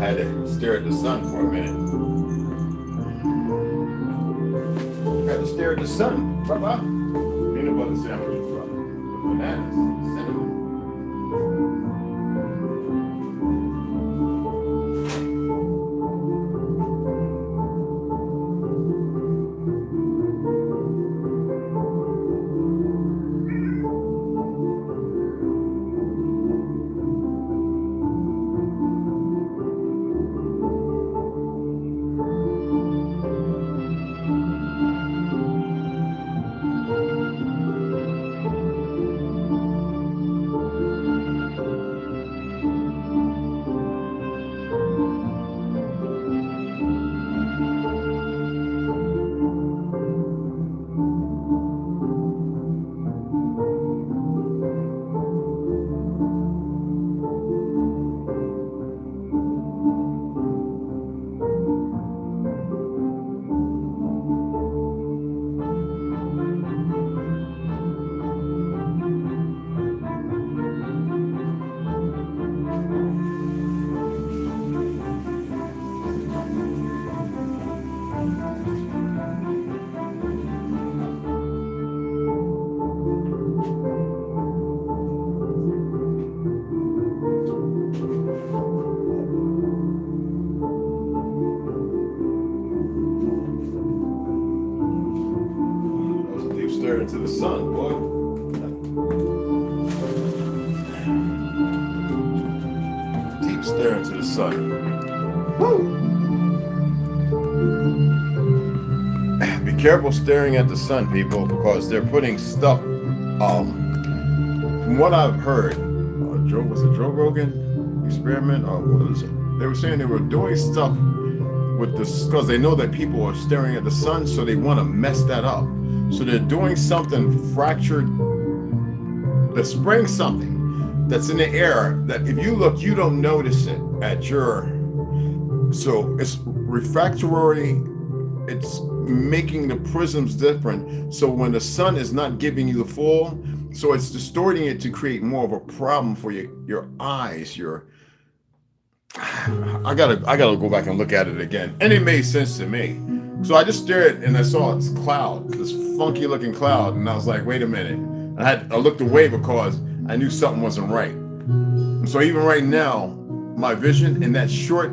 had to stare at the sun for a minute. Had to stare at the sun. Bye-bye. Peanut butter sandwich with bananas, cinnamon. To the sun, boy. Deep staring to the sun. Woo! Be careful staring at the sun, people, because they're putting stuff. From what I've heard, was it Joe Rogan experiment or what was it? They were saying they were doing stuff with this because they know that people are staring at the sun, so they want to mess that up. So they're doing something fractured. They're spraying something that's in the air that if you look, you don't notice it at your. So it's refractory. It's making the prisms different. So when the sun is not giving you the full, so it's distorting it to create more of a problem for your eyes. I gotta go back and look at it again, and it made sense to me. So I just stared and I saw this cloud, this funky looking cloud, and I was like, wait a minute. I looked away because I knew something wasn't right. And so even right now, my vision in that short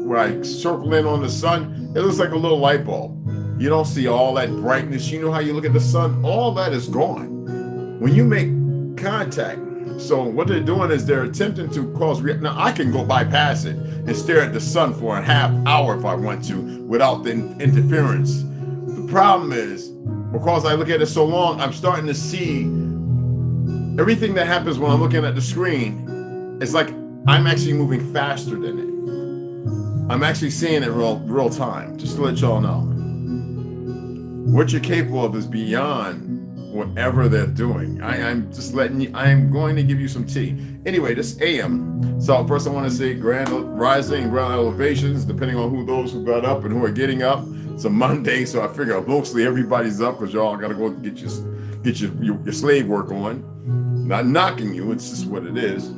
where I circle in on the sun, it looks like a little light bulb. You don't see all that brightness. You know how you look at the sun? All that is gone. When you make contact, so what they're doing is they're attempting to cause now I can go bypass it and stare at the sun for a half hour if I want to without the interference. The problem is because I look at it so long, I'm starting to see everything that happens when I'm looking at the screen. It's like I'm actually moving faster than it. I'm actually seeing it real time, just to let y'all know. What you're capable of is beyond whatever they're doing. I'm just letting you, I'm going to give you some tea. Anyway, this AM. So first I want to say grand rising, grand elevations, depending on those who got up and who are getting up. It's a Monday, so I figure mostly everybody's up because y'all got to go get your slave work on. Not knocking you, it's just what it is.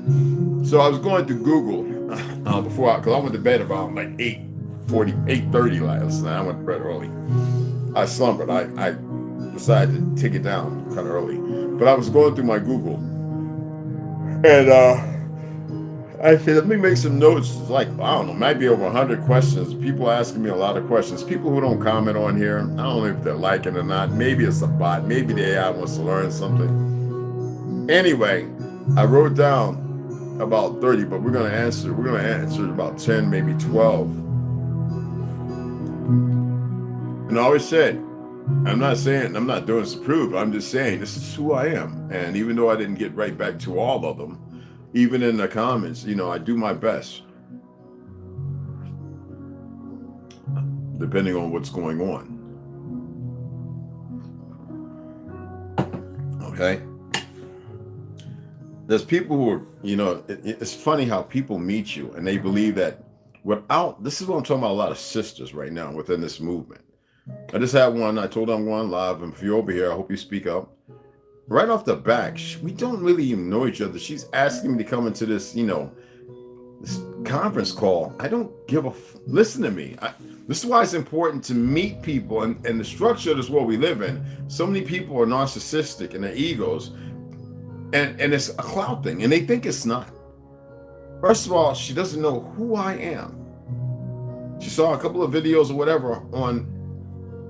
So I was going to Google because I went to bed about like 8:30 last night. I went to bed early. I slumbered. I decided to take it down kind of early, but I was going through my Google, and I said, let me make some notes. It's like, I don't know, might be over 100 questions. People asking me a lot of questions. People who don't comment on here, I don't know if they're liking it or not. Maybe it's a bot. Maybe the AI wants to learn something. Anyway, I wrote down about 30, but we're going to answer about 10, maybe 12. And I always said, I'm not doing this to prove. I'm just saying this is who I am. And even though I didn't get right back to all of them, even in the comments, I do my best, depending on what's going on. Okay. There's people who are, it's funny how people meet you and they believe that this is what I'm talking about, a lot of sisters right now within this movement. I just had one, I told her I'm going live, and if you're over here, I hope you speak up. Right off the back, we don't really even know each other. She's asking me to come into this, this conference call. I don't give a listen to me. This is why it's important to meet people, and the structure of this world we live in. So many people are narcissistic and their egos, and it's a clout thing, and they think it's not. First of all, she doesn't know who I am. She saw a couple of videos or whatever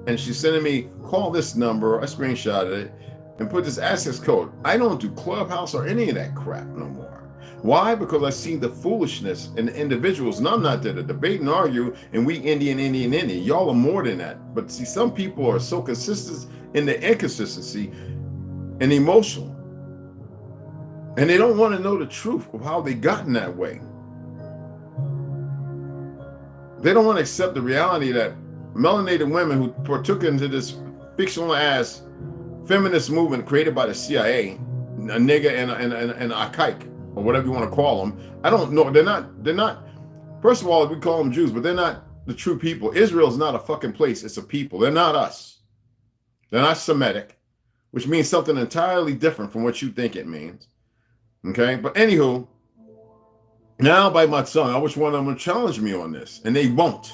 and she's sending me, call this number. I screenshotted it and put this access code. I don't do Clubhouse or any of that crap no more. Why? Because I see the foolishness in the individuals, and I'm not there to debate and argue, and we Indian. Y'all are more than that. But see, some people are so consistent in the inconsistency and emotional. And they don't want to know the truth of how they got in that way. They don't want to accept the reality that melanated women who partook into this fictional ass feminist movement created by the CIA, a nigga and a kike, or whatever you want to call them. I don't know. They're not, first of all, we call them Jews, but they're not the true people. Israel's not a fucking place. It's a people. They're not us. They're not Semitic, which means something entirely different from what you think it means. Okay, but anywho, now by my tongue, I wish one of them would challenge me on this, and they won't.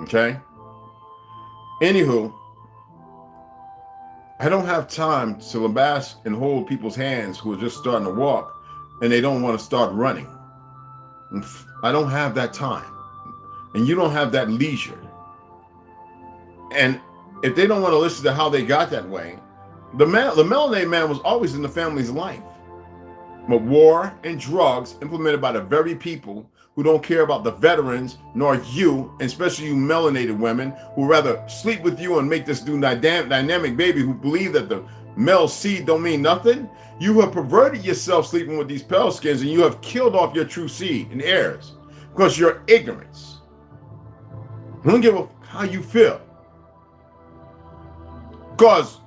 Okay. Anywho, I don't have time to lambast and hold people's hands who are just starting to walk, and they don't want to start running. I don't have that time, and you don't have that leisure. And if they don't want to listen to how they got that way, the melanated man was always in the family's life. But war and drugs implemented by the very people who don't care about the veterans, nor you, and especially you melanated women, who rather sleep with you and make this new dynamic baby, who believe that the male seed don't mean nothing. You have perverted yourself sleeping with these pale skins, and you have killed off your true seed and heirs because of your ignorance. I don't give a how you feel. Because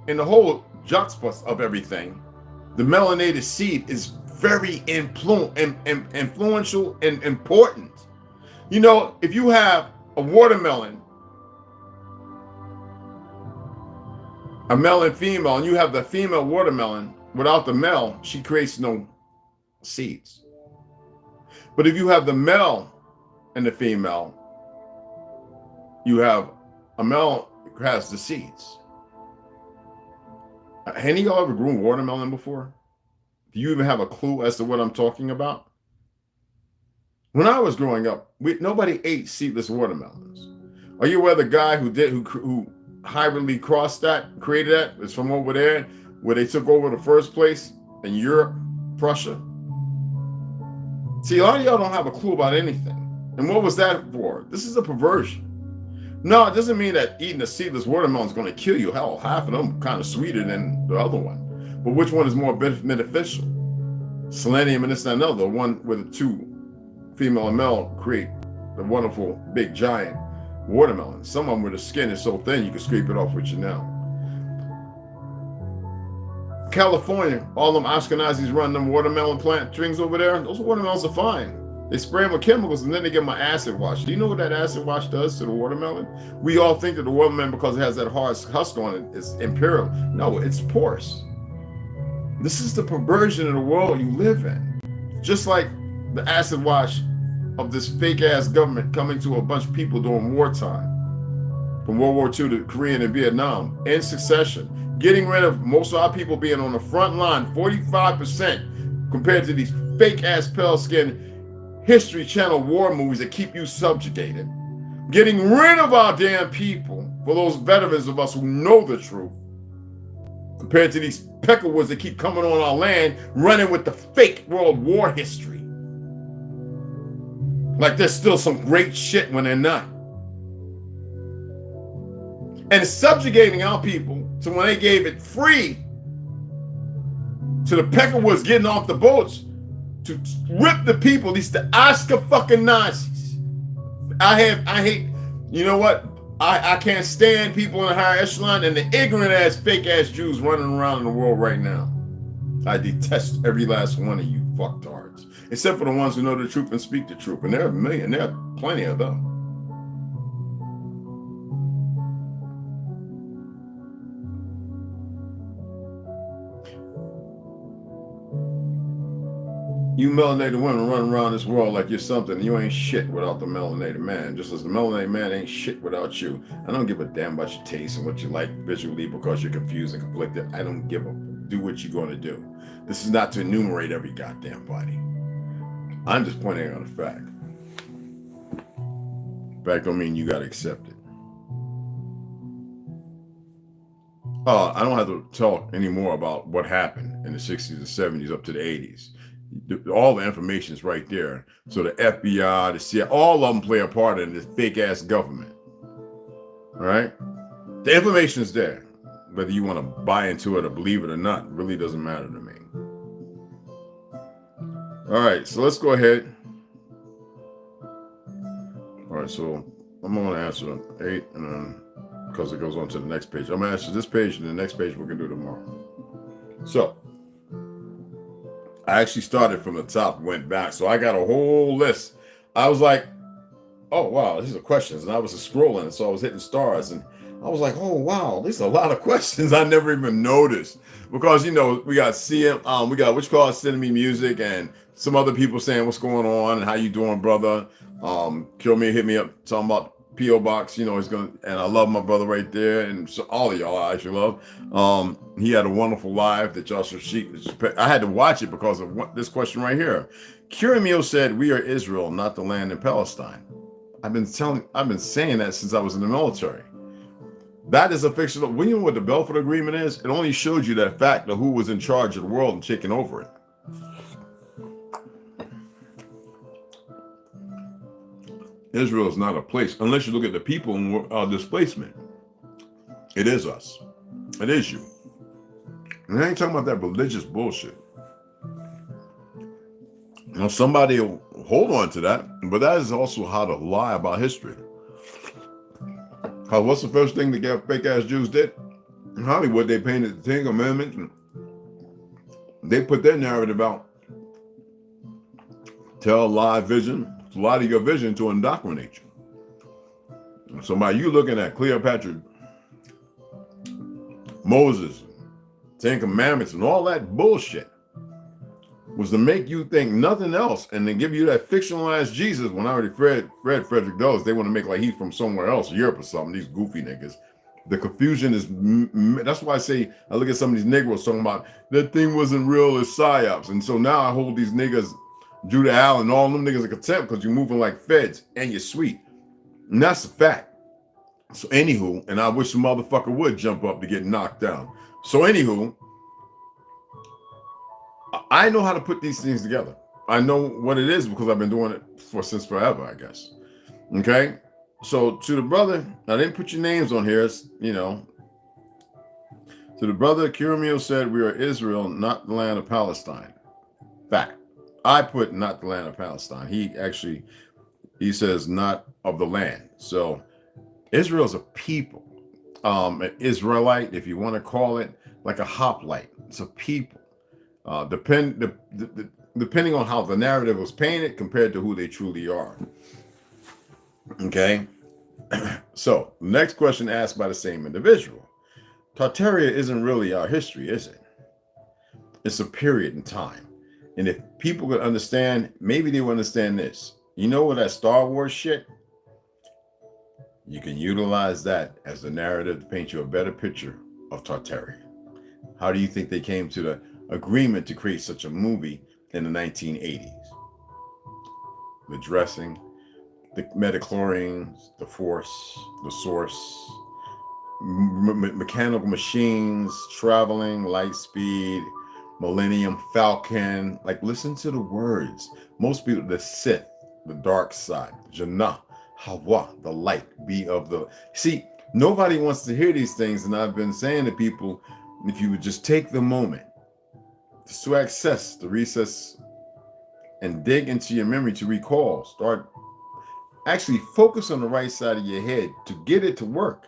in the whole juxtaposition of everything, the melanated seed is very influential and important. You know, if you have a watermelon, a male and female, and you have the female watermelon without the male, she creates no seeds. But if you have the male and the female, you have a male who has the seeds. Any of y'all ever grown watermelon before? Do you even have a clue as to what I'm talking about? When I was growing up, nobody ate seedless watermelons. Are you aware the guy who hybridly crossed that, created that, is from over there, where they took over the first place in Europe, Prussia? See, a lot of y'all don't have a clue about anything. And what was that for? This is a perversion. No, it doesn't mean that eating a seedless watermelon is going to kill you. Hell, half of them kind of sweeter than the other one. But which one is more beneficial? Selenium and this and another. One where the two, female and male, create the wonderful big giant watermelon. Some of them where the skin is so thin you can scrape it off with your nail. California, all them Ashkenazis run them watermelon plant strings over there. Those watermelons are fine. They spray them with chemicals and then they get my acid wash. Do you know what that acid wash does to the watermelon? We all think that the watermelon, because it has that hard husk on it, is imperial. No, it's porous. This is the perversion of the world you live in. Just like the acid wash of this fake ass government coming to a bunch of people during wartime. From World War II to Korea and Vietnam, in succession. Getting rid of most of our people being on the front line, 45% compared to these fake ass pale skin History Channel war movies that keep you subjugated. Getting rid of our damn people for those veterans of us who know the truth. Compared to these peckerwoods that keep coming on our land, running with the fake world war history. Like there's still some great shit when they're not. And subjugating our people to when they gave it free to the peckerwoods getting off the boats to rip the people, these the Oscar fucking Nazis. I hate, you know what? I can't stand people in the higher echelon and the ignorant ass, fake ass Jews running around in the world right now. I detest every last one of you fucktards. Except for the ones who know the truth and speak the truth. And there are a million, there are plenty of them. You melanated women run around this world like you're something. You ain't shit without the melanated man. Just as the melanated man ain't shit without you. I don't give a damn about your taste and what you like visually because you're confused and conflicted. I don't give a do what you're going to do. This is not to enumerate every goddamn body. I'm just pointing out a fact. Fact don't mean you got to accept it. I don't have to talk anymore about what happened in the 60s and 70s up to the 80s. All the information is right there. So the FBI, the CIA, all of them play a part in this fake-ass government. All right? The information is there. Whether you want to buy into it or believe it or not, really doesn't matter to me. All right, so let's go ahead. All right, so I'm going to answer 8, and then because it goes on to the next page. I'm going to answer this page, and the next page we're going to do tomorrow. So I actually started from the top, went back. So I got a whole list. I was like, oh, wow, these are questions. And I was scrolling, and so I was hitting stars, and I was like, oh, wow, there's a lot of questions I never even noticed. Because, you know, we got CM, we got what you call sending me music, and some other people saying what's going on and how you doing, brother. Kill Me hit me up talking about P.O. Box, you know, he's gonna, and I love my brother right there, and so all of y'all I actually love. He had a wonderful live that y'all should see. I had to watch it because of this question right here. Kiramil said, "We are Israel, not the land in Palestine." I've been saying that since I was in the military. That is a fictional. When you know what the Belfort Agreement is, it only showed you that fact of who was in charge of the world and taking over it. Israel is not a place, unless you look at the people in displacement. It is us. It is you. And I ain't talking about that religious bullshit. Now, somebody will hold on to that, but that is also how to lie about history. What's the first thing the fake-ass Jews did? In Hollywood, they painted the Ten Commandments, and they put their narrative out. Tell a lie vision. A lot of your vision to indoctrinate you. So by you looking at Cleopatra, Moses, Ten Commandments, and all that bullshit was to make you think nothing else and then give you that fictionalized Jesus. When I already read Frederick Douglass, they want to make like he's from somewhere else, Europe or something, these goofy niggas. The confusion is, that's why I say, I look at some of these Negroes talking about that thing wasn't real, it's psyops. And so now I hold these niggas, Judah Allen, all them niggas in contempt because you're moving like feds and you're sweet. And that's a fact. So anywho, and I wish the motherfucker would jump up to get knocked down. So anywho, I know how to put these things together. I know what it is because I've been doing it since forever, I guess. Okay? So to the brother, I didn't put your names on here, you know. To the brother, Kiramil said, "We are Israel, not the land of Palestine." Fact. I put not the land of Palestine. He says not of the land. So Israel is a people. An Israelite, if you want to call it, like a hoplite. It's a people. Depending on how the narrative was painted compared to who they truly are. Okay? So, next question asked by the same individual. Tartaria isn't really our history, is it? It's a period in time. And if people could understand, maybe they would understand this. You know what that Star Wars shit? You can utilize that as the narrative to paint you a better picture of Tartaria. How do you think they came to the agreement to create such a movie in the 1980s? The dressing, the metachlorines, the force, the source, mechanical machines, traveling, light speed, Millennium Falcon. Like, listen to the words. Most people, the Sith, the dark side, Jannah, Hawa, the light, be of the. See, nobody wants to hear these things, and I've been saying to people, if you would just take the moment to access the recess and dig into your memory to recall, start actually focus on the right side of your head to get it to work.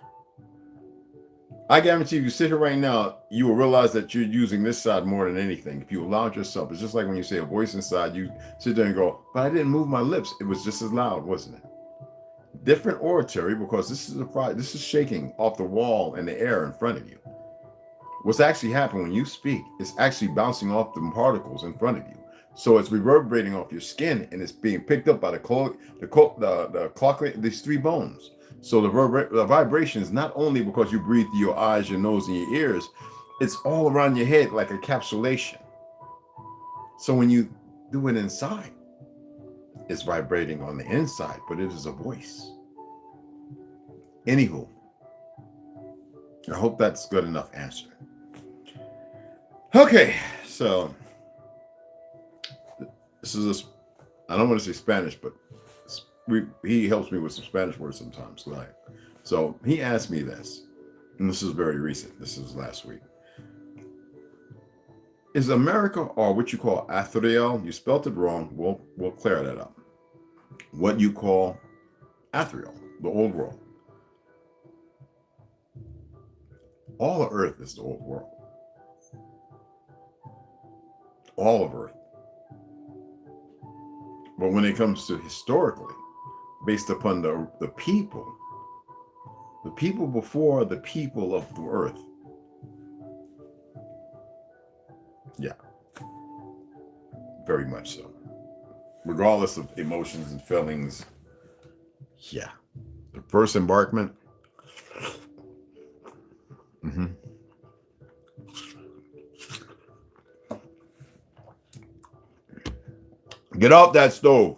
I guarantee you sit here right now, you will realize that you're using this side more than anything. If you allowed yourself, it's just like when you say a voice inside, you sit there and go, but I didn't move my lips. It was just as loud, wasn't it? Different oratory, because this is shaking off the wall and the air in front of you. What's actually happening when you speak is actually bouncing off the particles in front of you. So it's reverberating off your skin, and it's being picked up by the clock, these three bones. So the vibration is not only because you breathe through your eyes, your nose, and your ears, it's all around your head like a capsulation. So when you do it inside, it's vibrating on the inside, but it is a voice. Anywho, I hope that's good enough answer. Okay, so this is I don't want to say Spanish, but he helps me with some Spanish words sometimes. So he asked me this, and this is very recent. This is last week. Is America, or what you call Athriel, you spelt it wrong, we'll clear that up. What you call Athriel, the old world. All of Earth is the old world. All of Earth. But when it comes to historically, based upon the people before the people of the earth. Yeah. Very much so. Regardless of emotions and feelings. Yeah. The first embarkment. Get off that stove.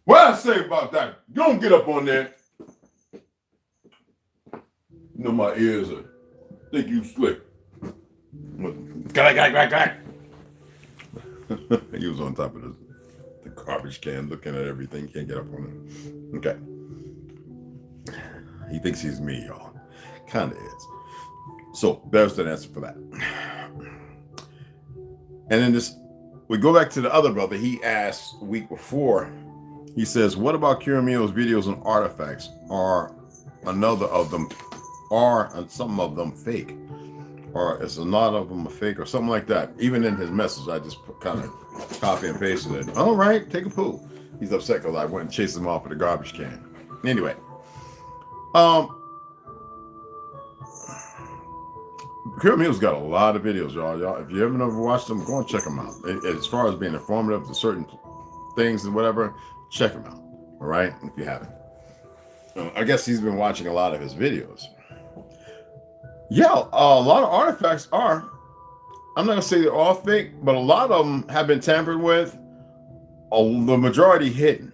What I say about that? You don't get up on there. You know my ears are think you slick. He was on top of the garbage can looking at everything. Can't get up on it. Okay. He thinks he's me, y'all. Kind of is. So there's the answer for that. And then we go back to the other brother. He asked a week before. He says, what about Kiramio's videos and artifacts? Are some of them fake? Or is a lot of them a fake or something like that? Even in his message, I just kind of copy and pasted it. All right, take a poo. He's upset because I went and chased him off with a garbage can. Anyway. Kiramio's got a lot of videos, y'all. If you haven't ever watched them, go and check them out. As far as being informative to certain things and whatever, check them out. All right, if you haven't. I guess he's been watching a lot of his videos. Yeah, a lot of artifacts are. I'm not gonna say they're all fake, but a lot of them have been tampered with. The majority hidden.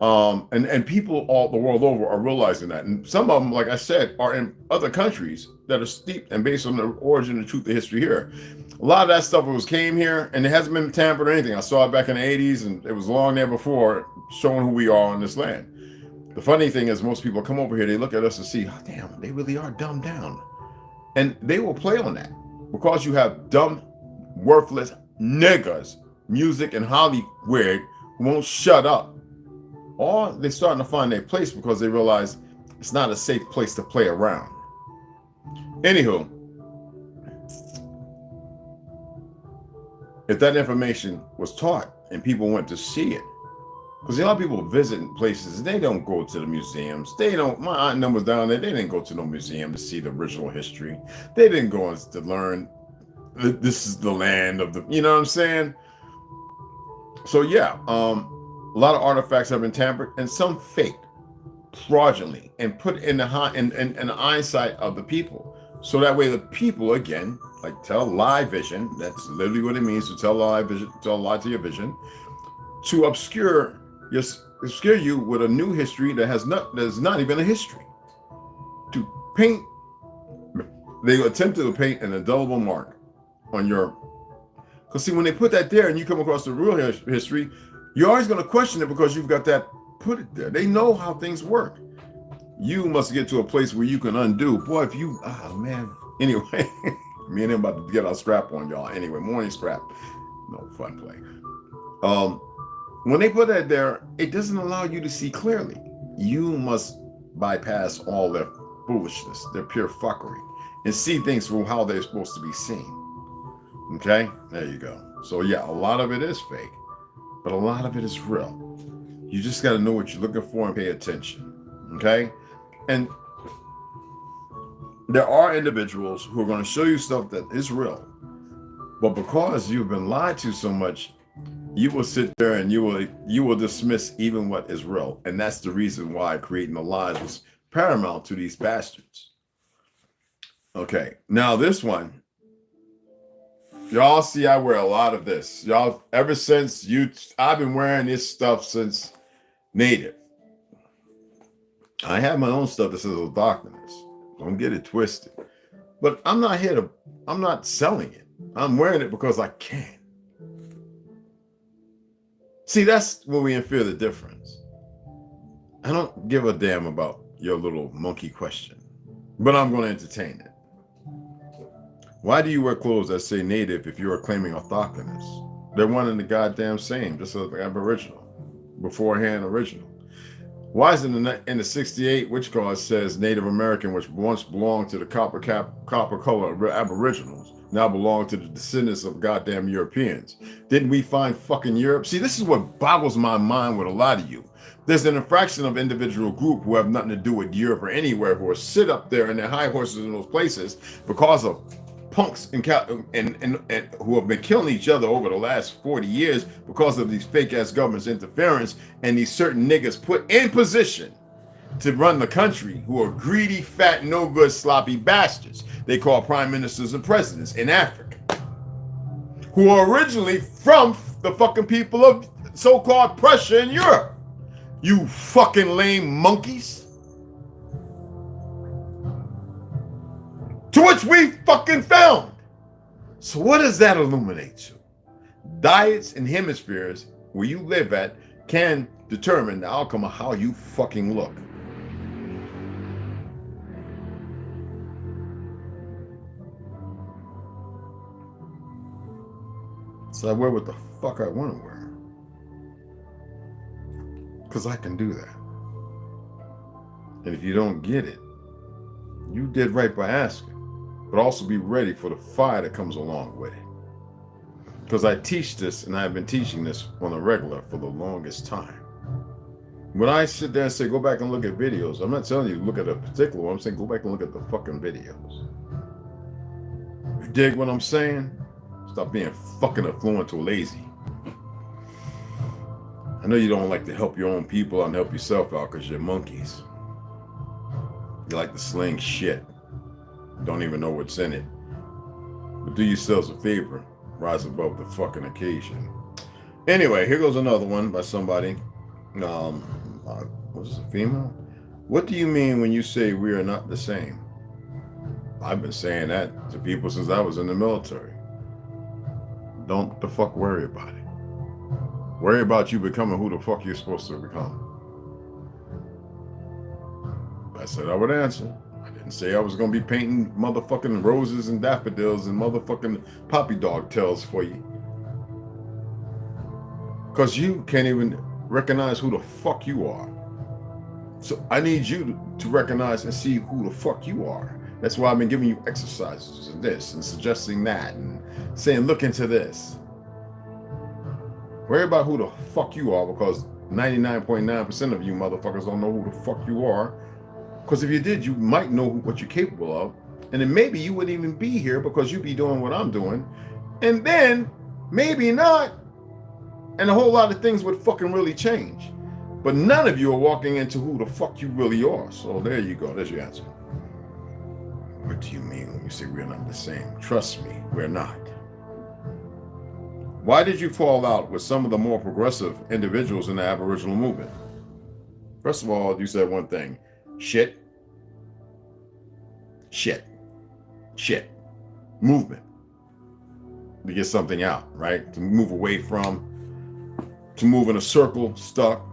And people all the world over are realizing that. And some of them, like I said, are in other countries that are steeped and based on the origin and truth of history here. A lot of that stuff came here and it hasn't been tampered or anything. I saw it back in the 80s and it was long there before, showing who we are on this land. The funny thing is most people come over here, they look at us and see, oh, damn, they really are dumbed down. And they will play on that because you have dumb, worthless niggas, music and Hollywood who won't shut up. Or they're starting to find their place because they realize it's not a safe place to play around. Anywho, if that information was taught and people went to see it, because a lot of people visit places, they don't go to the museums. They don't, my aunt and them was down there, they didn't go to no museum to see the original history. They didn't go to learn this is the land of the, you know what I'm saying? So yeah, a lot of artifacts have been tampered and some faked, fraudulently, and put in the eyesight of the people. So that way the people, again, like tell lie vision, that's literally what it means to tell lie vision, tell a lie to your vision, to obscure you with a new history that's not even a history. To paint, they attempted to paint an indelible mark on your, because see, when they put that there and you come across the real history, you're always going to question it because you've got that put it there. They know how things work. You must get to a place where you can undo. Boy, if you, man. Anyway, me and him about to get our scrap on, y'all. Anyway, morning scrap. No fun play. When they put that there, it doesn't allow you to see clearly. You must bypass all their foolishness, their pure fuckery, and see things from how they're supposed to be seen. Okay? There you go. So yeah, a lot of it is fake. but a lot of it is real. You just got to know what you're looking for and pay attention. Okay? And there are individuals who are going to show you stuff that is real, but because you've been lied to so much, you will sit there and you will dismiss even what is real. And that's the reason why creating the lies was paramount to these bastards. Okay, now this one, y'all see I wear a lot of this. Y'all, ever since I've been wearing this stuff since Native. I have my own stuff that says darkness. Don't get it twisted. But I'm not selling it. I'm wearing it because I can. See, that's when we infer the difference. I don't give a damn about your little monkey question, but I'm going to entertain it. Why do you wear clothes that say Native if you are claiming orthogonous? They're one and the goddamn same, just like Aboriginal, beforehand original. Why is it in the 68 witch card says Native American, which once belonged to the copper color Aboriginals, now belong to the descendants of goddamn Europeans? Didn't we find fucking Europe? See, this is what boggles my mind with a lot of you. There's an infraction of individual group who have nothing to do with Europe or anywhere, who are sit up there in their high horses in those places because of punks and who have been killing each other over the last 40 years because of these fake ass governments interference and these certain niggas put in position to run the country, who are greedy, fat, no good, sloppy bastards they call prime ministers and presidents in Africa, who are originally from the fucking people of so-called Prussia in Europe. You fucking lame monkeys. To which we fucking found. So what does that illuminate to? Diets and hemispheres where you live at can determine the outcome of how you fucking look. So I wear what the fuck I want to wear. Because I can do that. And if you don't get it, you did right by asking. But also be ready for the fire that comes along with it. Because I teach this, and I've been teaching this on a regular for the longest time. When I sit there and say, go back and look at videos, I'm not telling you to look at a particular one. I'm saying go back and look at the fucking videos. You dig what I'm saying? Stop being fucking affluent or lazy. I know you don't like to help your own people and help yourself out because you're monkeys. You like to sling shit. Don't even know what's in it. But do yourselves a favor. Rise above the fucking occasion. Anyway, here goes another one by somebody. Was this a female? What do you mean when you say we are not the same? I've been saying that to people since I was in the military. Don't the fuck worry about it. Worry about you becoming who the fuck you're supposed to become. I said I would answer. I didn't say I was going to be painting motherfucking roses and daffodils and motherfucking poppy dog tails for you. Because you can't even recognize who the fuck you are. So I need you to recognize and see who the fuck you are. That's why I've been giving you exercises and this and suggesting that and saying look into this. Worry about who the fuck you are, because 99.9% of you motherfuckers don't know who the fuck you are. Because if you did, you might know what you're capable of. And then maybe you wouldn't even be here because you'd be doing what I'm doing. And then maybe not. And a whole lot of things would fucking really change. But none of you are walking into who the fuck you really are. So there you go. There's your answer. What do you mean when you say we're not the same? Trust me, we're not. Why did you fall out with some of the more progressive individuals in the Aboriginal movement? First of all, you said one thing. Shit. Movement. To get something out, right? To move away from, to move in a circle, stuck.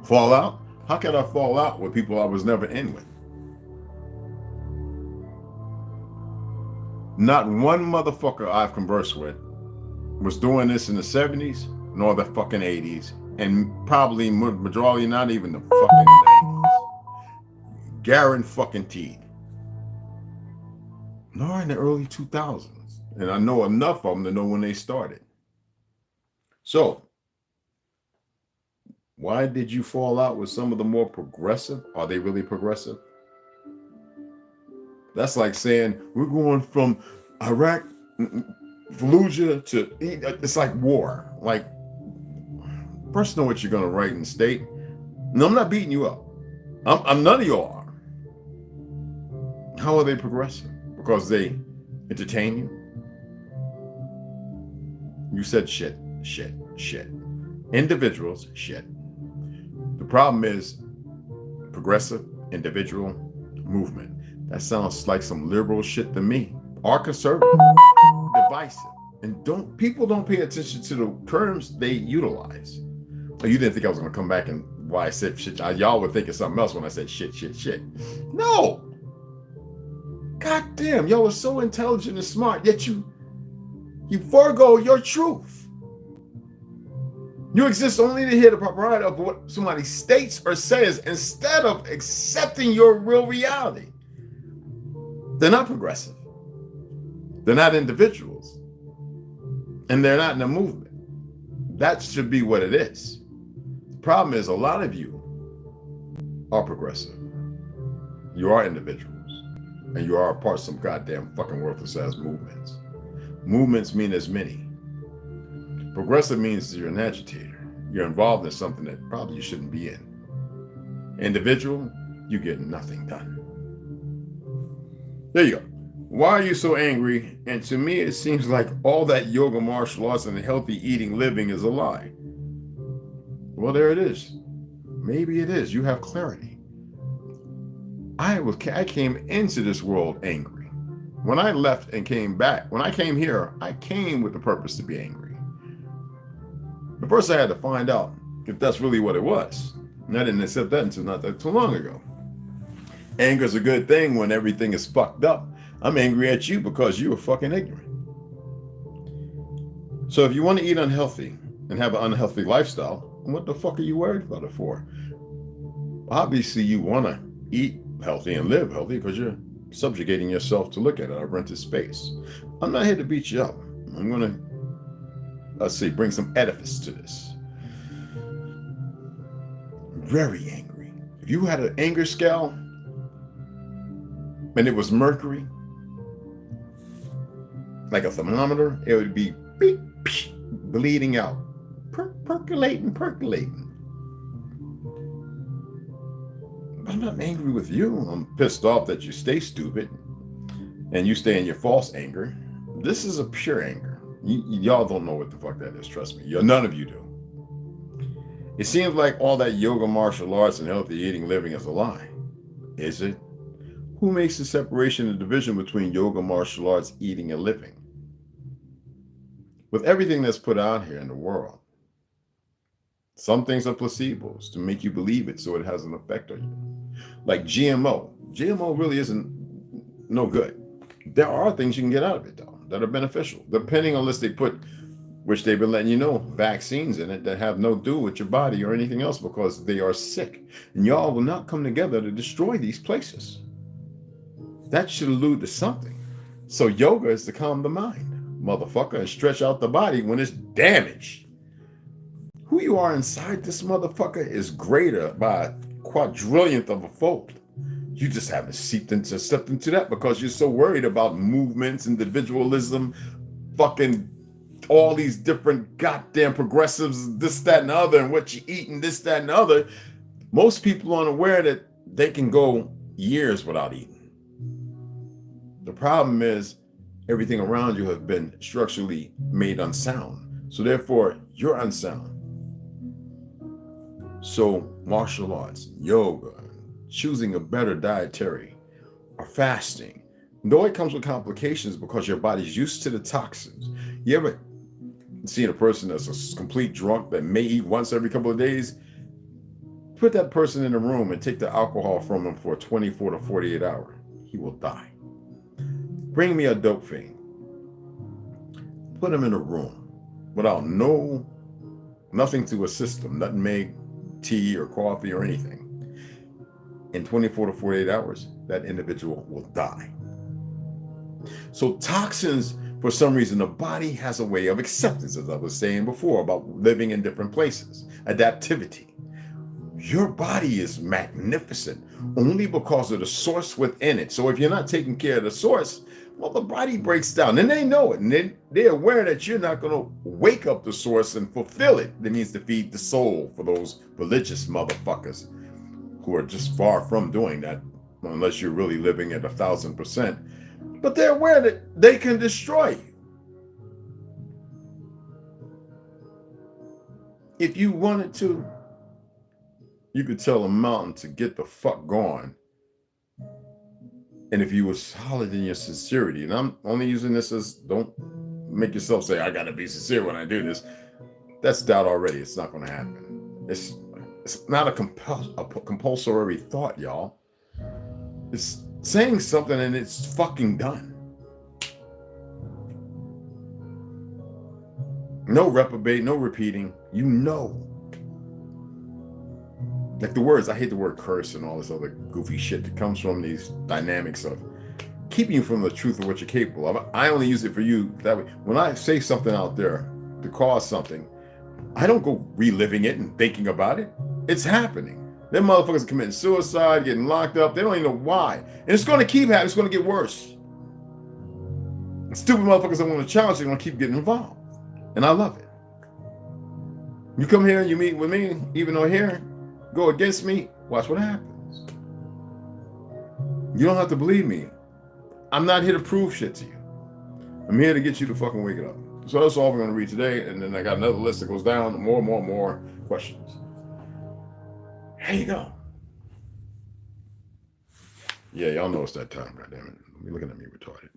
Fall out? How can I fall out with people I was never in with? Not one motherfucker I've conversed with was doing this in the 70s, nor the fucking 80s, and probably majority not even the fucking 90s. Guaranteed. Nor in the early 2000s. And I know enough of them to know when they started. So, why did you fall out with some of the more progressive? Are they really progressive? That's like saying we're going from Iraq, Fallujah to, it's like war. Like, first know what you're going to write and state. No, I'm not beating you up. I'm none of y'all are. How are they progressive? Because they entertain you? You said shit. Individuals, shit. The problem is progressive, individual, movement. That sounds like some liberal shit to me. Or conservative, divisive. And people don't pay attention to the terms they utilize. Oh, you didn't think I was going to come back and why I said shit. Y'all were thinking something else when I said shit. No. God damn, y'all are so intelligent and smart, yet you forego your truth. You exist only to hear the propriety of what somebody states or says instead of accepting your real reality. They're not progressive. They're not individuals. And they're not in a movement. That should be what it is. The problem is a lot of you are progressive. You are individuals. And you are a part of some goddamn fucking worthless ass movements. Movements mean as many. Progressive means you're an agitator. You're involved in something that probably you shouldn't be in. Individual, you get nothing done. There you go. Why are you so angry? And to me, it seems like all that yoga, martial arts, and healthy eating, living is a lie. Well, there it is. Maybe it is. You have clarity. I came into this world angry. When I left and came back, when I came here, I came with the purpose to be angry. But first I had to find out if that's really what it was. And I didn't accept that until not that too long ago. Anger is a good thing when everything is fucked up. I'm angry at you because you were fucking ignorant. So if you want to eat unhealthy and have an unhealthy lifestyle, what the fuck are you worried about it for? Obviously you want to eat healthy and live healthy because you're subjugating yourself to look at it. I rented space. I'm not here to beat you up. I'm going to, let's see, bring some edifice to this. Very angry. If you had an anger scale and it was mercury, like a thermometer, it would be beep, beep, bleeding out, percolating. I'm not angry with you. I'm pissed off that you stay stupid and you stay in your false anger. This is a pure anger. Y'all don't know what the fuck that is, trust me. None of you do. It seems like all that yoga, martial arts, and healthy eating, living is a lie. Is it? Who makes the separation and division between yoga, martial arts, eating, and living? With everything that's put out here in the world, some things are placebos to make you believe it so it has an effect on you. Like GMO. GMO really isn't no good. There are things you can get out of it, though, that are beneficial, depending on unless they put, which they've been letting you know, vaccines in it that have no do with your body or anything else because they are sick. And y'all will not come together to destroy these places. That should allude to something. So yoga is to calm the mind, motherfucker, and stretch out the body when it's damaged. Who you are inside this motherfucker is greater by a quadrillionth of a fold. You just haven't stepped into that because you're so worried about movements, individualism, fucking all these different goddamn progressives, this, that, and the other, and what you eat and this, that, and the other. Most people aren't aware that they can go years without eating. The problem is everything around you has been structurally made unsound. So therefore, you're unsound. So martial arts, yoga, choosing a better dietary, or fasting, though it comes with complications because your body's used to the toxins. You ever seen a person that's a complete drunk that may eat once every couple of days? Put that person in a room and take the alcohol from him for 24 to 48 hours. He will die. Bring me a dope fiend. Put him in a room without nothing to assist him, nothing make tea or coffee or anything. In 24 to 48 hours, that individual will die. So toxins For some reason, the body has a way of acceptance, as I was saying before, about living in different places. Adaptivity. Your body is magnificent only because of the source within it. So if you're not taking care of the source, well, the body breaks down. And they know it. And they're aware that you're not going to wake up the source and fulfill it. That means to feed the soul for those religious motherfuckers who are just far from doing that, unless you're really living at 1,000%. But they're aware that they can destroy you. If you wanted to, you could tell a mountain to get the fuck gone. And if you were solid in your sincerity, and I'm only using this as, don't make yourself say, I gotta be sincere when I do this. That's doubt already. It's not gonna happen. It's not a compulsory thought, y'all. It's saying something and it's fucking done. No reprobate, no repeating. You know. Like the words, I hate the word curse and all this other goofy shit that comes from these dynamics of keeping you from the truth of what you're capable of. I only use it for you that way. When I say something out there to cause something, I don't go reliving it and thinking about it. It's happening. Them motherfuckers are committing suicide, getting locked up. They don't even know why. And it's going to keep happening. It's going to get worse. Stupid motherfuckers that want to challenge, they're going to keep getting involved. And I love it. You come here and you meet with me, even though here, go against me, watch what happens. You don't have to believe me. I'm not here to prove shit to you. I'm here to get you to fucking wake it up. So that's all we're going to read today. And then I got another list that goes down, more questions. Here you go. Yeah, y'all know it's that time, goddammit. You're looking at me retarded.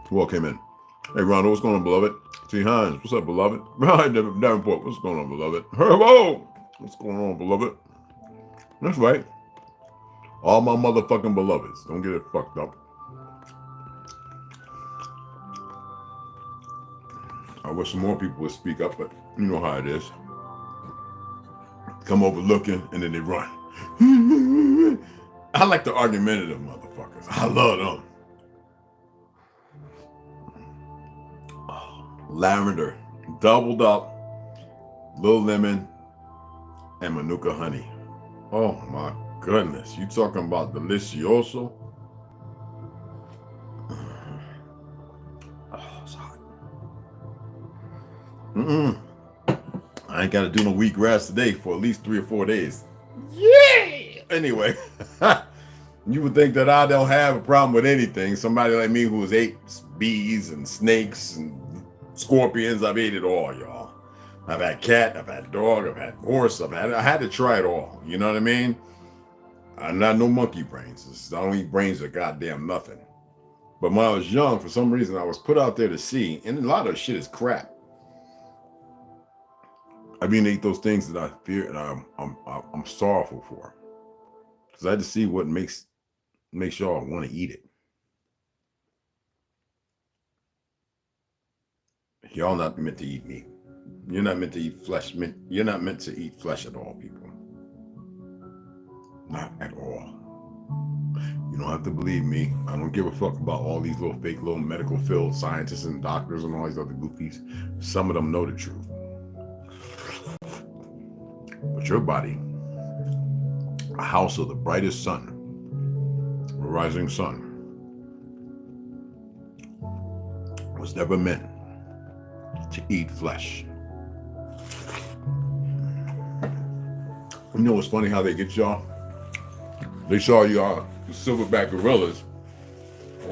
Who all came in? Hey, Ronald, what's going on, beloved? T. Hines, what's up, beloved? Right, Davenport, what's going on, beloved? Hello, what's going on, beloved? That's right. All my motherfucking beloveds. Don't get it fucked up. I wish some more people would speak up, but you know how it is. Come over looking, and then they run. I like the argumentative motherfuckers. I love them. Lavender, doubled up, little lemon, and manuka honey. Oh my goodness, you talking about delicioso? Oh, it's hot. I ain't got to do no wheatgrass today for at least 3 or 4 days. Yeah. Anyway, you would think that I don't have a problem with anything. Somebody like me who has ate bees and snakes and scorpions, I've ate it all, y'all. I've had cat, I've had dog, I've had horse, I had to try it all. You know what I mean? I'm not no monkey brains. I don't eat brains or goddamn nothing. But when I was young, for some reason, I was put out there to see, and a lot of shit is crap. I mean, I eat those things that I fear and I'm sorrowful for, because I had to see what makes y'all want to eat it. Y'all not meant to eat meat. You're not meant to eat flesh. You're not meant to eat flesh at all, people. Not at all. You don't have to believe me. I don't give a fuck about all these little fake little medical field scientists and doctors and all these other goofies. Some of them know the truth. But your body, a house of the brightest sun, a rising sun, was never meant to eat flesh. You know what's funny how they get y'all? They saw y'all, the silverback gorillas,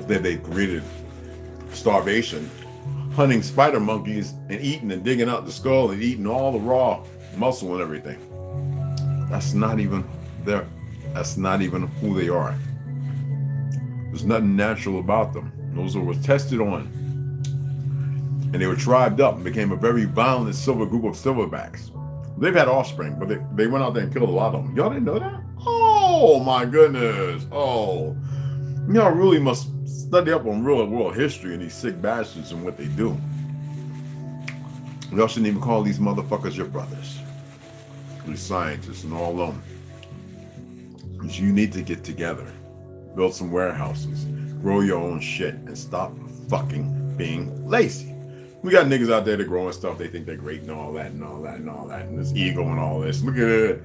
that they created starvation, hunting spider monkeys and eating and digging out the skull and eating all the raw muscle and everything. That's not even who they are. There's nothing natural about them. Those were tested on. And they were tribed up and became a very violent group of silverbacks. They've had offspring, but they went out there and killed a lot of them. Y'all didn't know that? Oh my goodness. Oh, y'all really must study up on real world history and these sick bastards and what they do. Y'all shouldn't even call these motherfuckers your brothers. these scientists and all of them, is you need to get together, build some warehouses, grow your own shit, and stop fucking being lazy. We got niggas out there that growing stuff, they think they're great and all that and all that and all that, and this ego and all this. Look at it.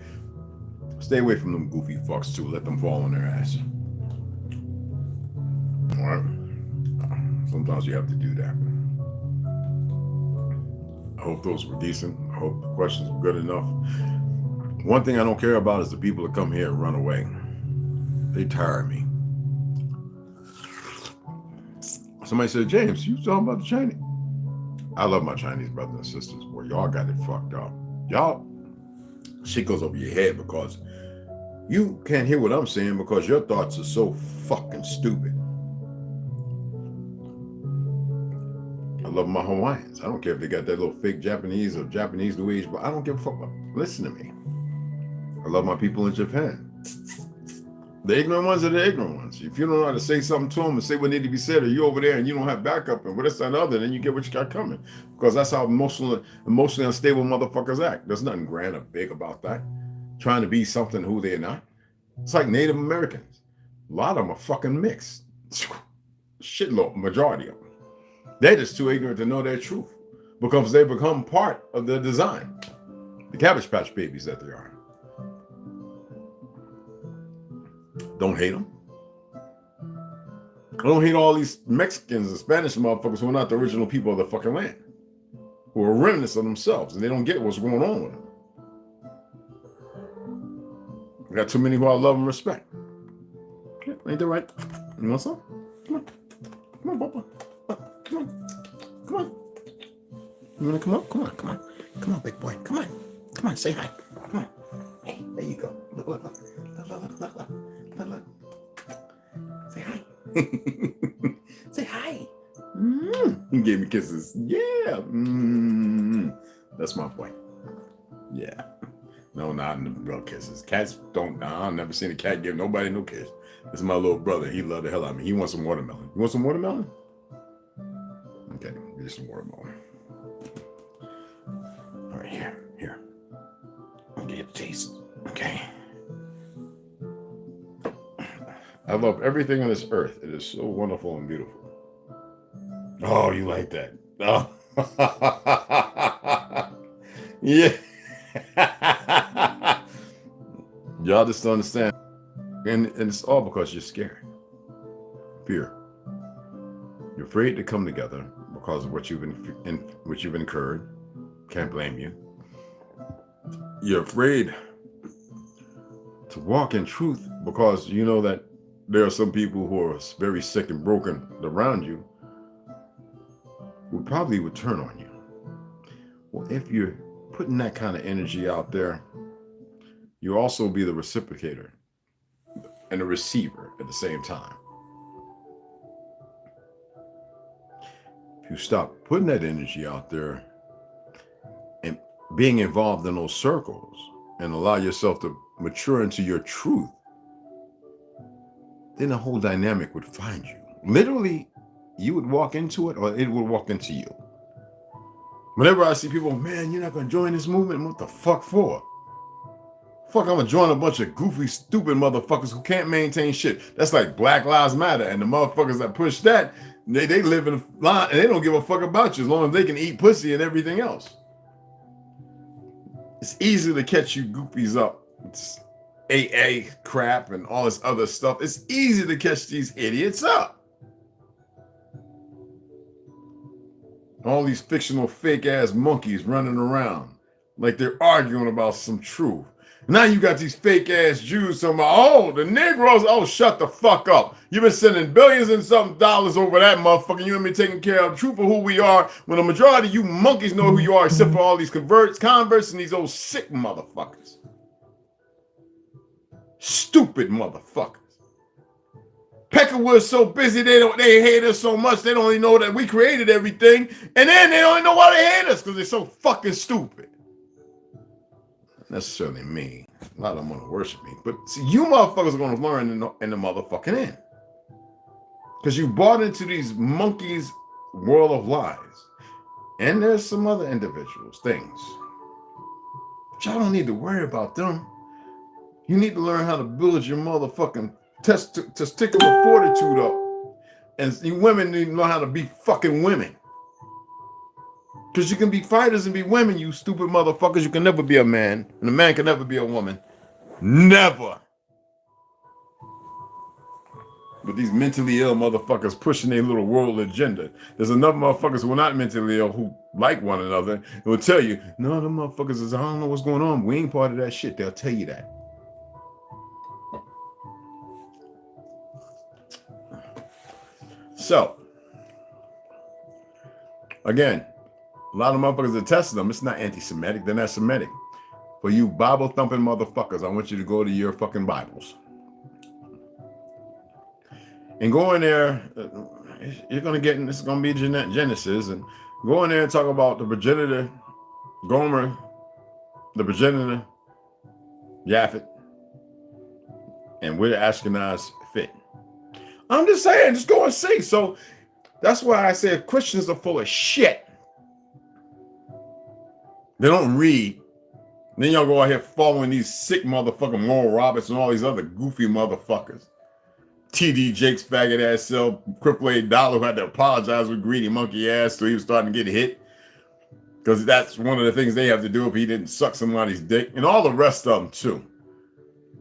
Stay away from them goofy fucks too. Let them fall on their ass. All right? Sometimes you have to do that. I hope those were decent. I hope the questions were good enough. One thing I don't care about is the people that come here and run away. They tire me. Somebody said, James, you talking about the Chinese? I love my Chinese brothers and sisters. Boy, y'all got it fucked up. Y'all, shit goes over your head because you can't hear what I'm saying because your thoughts are so fucking stupid. I love my Hawaiians. I don't care if they got that little fake Japanese or Japanese New Age, but I don't give a fuck. Listen to me. I love my people in Japan. The ignorant ones are the ignorant ones. If you don't know how to say something to them and say what needs to be said, or you over there and you don't have backup and what this and other, then you get what you got coming. Because that's how emotionally unstable motherfuckers act. There's nothing grand or big about that. Trying to be something who they're not. It's like Native Americans. A lot of them are fucking mixed. Shitload, majority of them. They're just too ignorant to know their truth because they become part of the design. The Cabbage Patch Babies that they are. Don't hate them. I don't hate all these Mexicans and Spanish motherfuckers who are not the original people of the fucking land, who are remnants of themselves, and they don't get what's going on with them. We got too many who I love and respect. Yeah, ain't that right? You want some? Come on. Come on, Papa. Come on. Come on. You want to come up? Come on, come on. Come on, big boy. Come on. Come on, say hi. Come on. Hey, there you go. Look, look, look. Look, look, look, look, look. Look, look. Say hi. Say hi. He gave me kisses. Yeah. That's my boy. Yeah. No, not real kisses. Cats don't. Nah, I've never seen a cat give nobody no kiss. This is my little brother. He loved the hell out of me. He wants some watermelon. You want some watermelon? Okay, give you some watermelon. All right, here. I'll get you a taste. Okay. I love everything on this earth. It is so wonderful and beautiful. Oh, you like that? Oh. Yeah. Y'all just don't understand. And it's all because you're scared. Fear. You're afraid to come together because of what you've incurred. Can't blame you. You're afraid to walk in truth because you know that there are some people who are very sick and broken around you who probably would turn on you. Well, if you're putting that kind of energy out there, you also be the reciprocator and the receiver at the same time. If you stop putting that energy out there and being involved in those circles and allow yourself to mature into your truth, then the whole dynamic would find you. Literally, you would walk into it or it would walk into you. Whenever I see people, man, you're not going to join this movement? What the fuck for? Fuck, I'm going to join a bunch of goofy, stupid motherfuckers who can't maintain shit. That's like Black Lives Matter. And the motherfuckers that push that, they live in a line and they don't give a fuck about you as long as they can eat pussy and everything else. It's easy to catch you goofies up. It's AA crap and all this other stuff. It's easy to catch these idiots up. All these fictional fake ass monkeys running around like they're arguing about some truth. Now you got these fake ass Jews talking about, oh, the Negroes, oh, shut the fuck up. You've been sending billions and something dollars over that motherfucker. You ain't been taking care of the truth of who we are when the majority of you monkeys know who you are except for all these converts, and these old sick motherfuckers. Stupid motherfuckers. Peckerwood's so busy, they hate us so much, they don't even know that we created everything, and then they don't even know why they hate us, because they're so fucking stupid. Not necessarily me. A lot of them want to worship me. But see, you motherfuckers are going to learn in the motherfucking end. Because you bought into these monkeys' world of lies. And there's some other individuals, things. Y'all don't need to worry about them. You need to learn how to build your motherfucking testicular fortitude up. And you women need to know how to be fucking women. Because you can be fighters and be women, you stupid motherfuckers. You can never be a man. And a man can never be a woman. Never. But these mentally ill motherfuckers pushing their little world agenda. There's enough motherfuckers who are not mentally ill who like one another and will tell you, no, them motherfuckers is, I don't know what's going on. We ain't part of that shit. They'll tell you that. So, again, a lot of motherfuckers are testing them. It's not anti-Semitic. They're not Semitic. For you Bible-thumping motherfuckers, I want you to go to your fucking Bibles. And go in there, you're going to get, this is going to be Genesis, and go in there and talk about the progenitor, Gomer, the progenitor, Japhet, and where the Ashkenaz fit. I'm just saying, just go and see. So that's why I said Christians are full of shit. They don't read. Then y'all go out here following these sick motherfucking Moral Roberts and all these other goofy motherfuckers. TD Jake's faggot ass self, Cripple A Dollar, who had to apologize with greedy monkey ass, so he was starting to get hit. Because that's one of the things they have to do if he didn't suck somebody's dick. And all the rest of them too.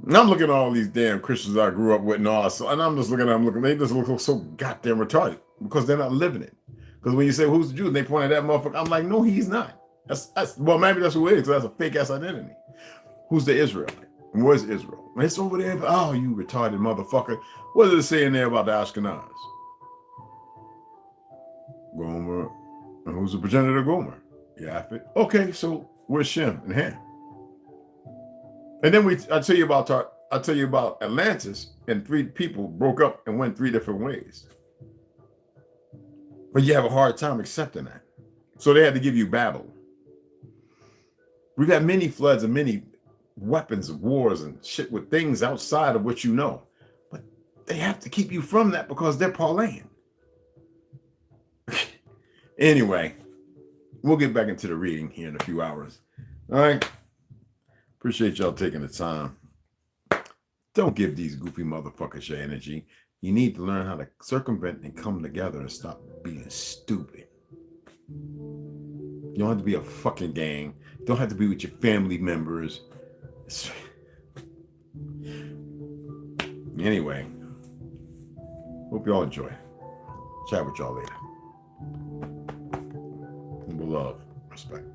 And I'm looking at all these damn Christians I grew up with and all, so, and I'm just looking at them, they just look so goddamn retarded because they're not living it. Because when you say, who's the Jew? And they point at that motherfucker, I'm like, no, he's not. That's well, maybe that's who it is, because that's a fake ass identity. Who's the Israelite? And where's Israel? It's over there. Oh, you retarded motherfucker. What does it say in there about the Ashkenaz? Gomer. And who's the progenitor of Gomer? Japhet. Okay, so where's Shem and Ham? And then I tell you about Atlantis, and 3 people broke up and went 3 different ways. But you have a hard time accepting that. So they had to give you Babel. We've had many floods and many weapons of wars and shit with things outside of what you know. But they have to keep you from that because they're parlaying. Anyway, we'll get back into the reading here in a few hours. All right. Appreciate y'all taking the time. Don't give these goofy motherfuckers your energy. You need to learn how to circumvent and come together and stop being stupid. You don't have to be a fucking gang. You don't have to be with your family members. Anyway, hope y'all enjoy. Chat with y'all later. Love, respect.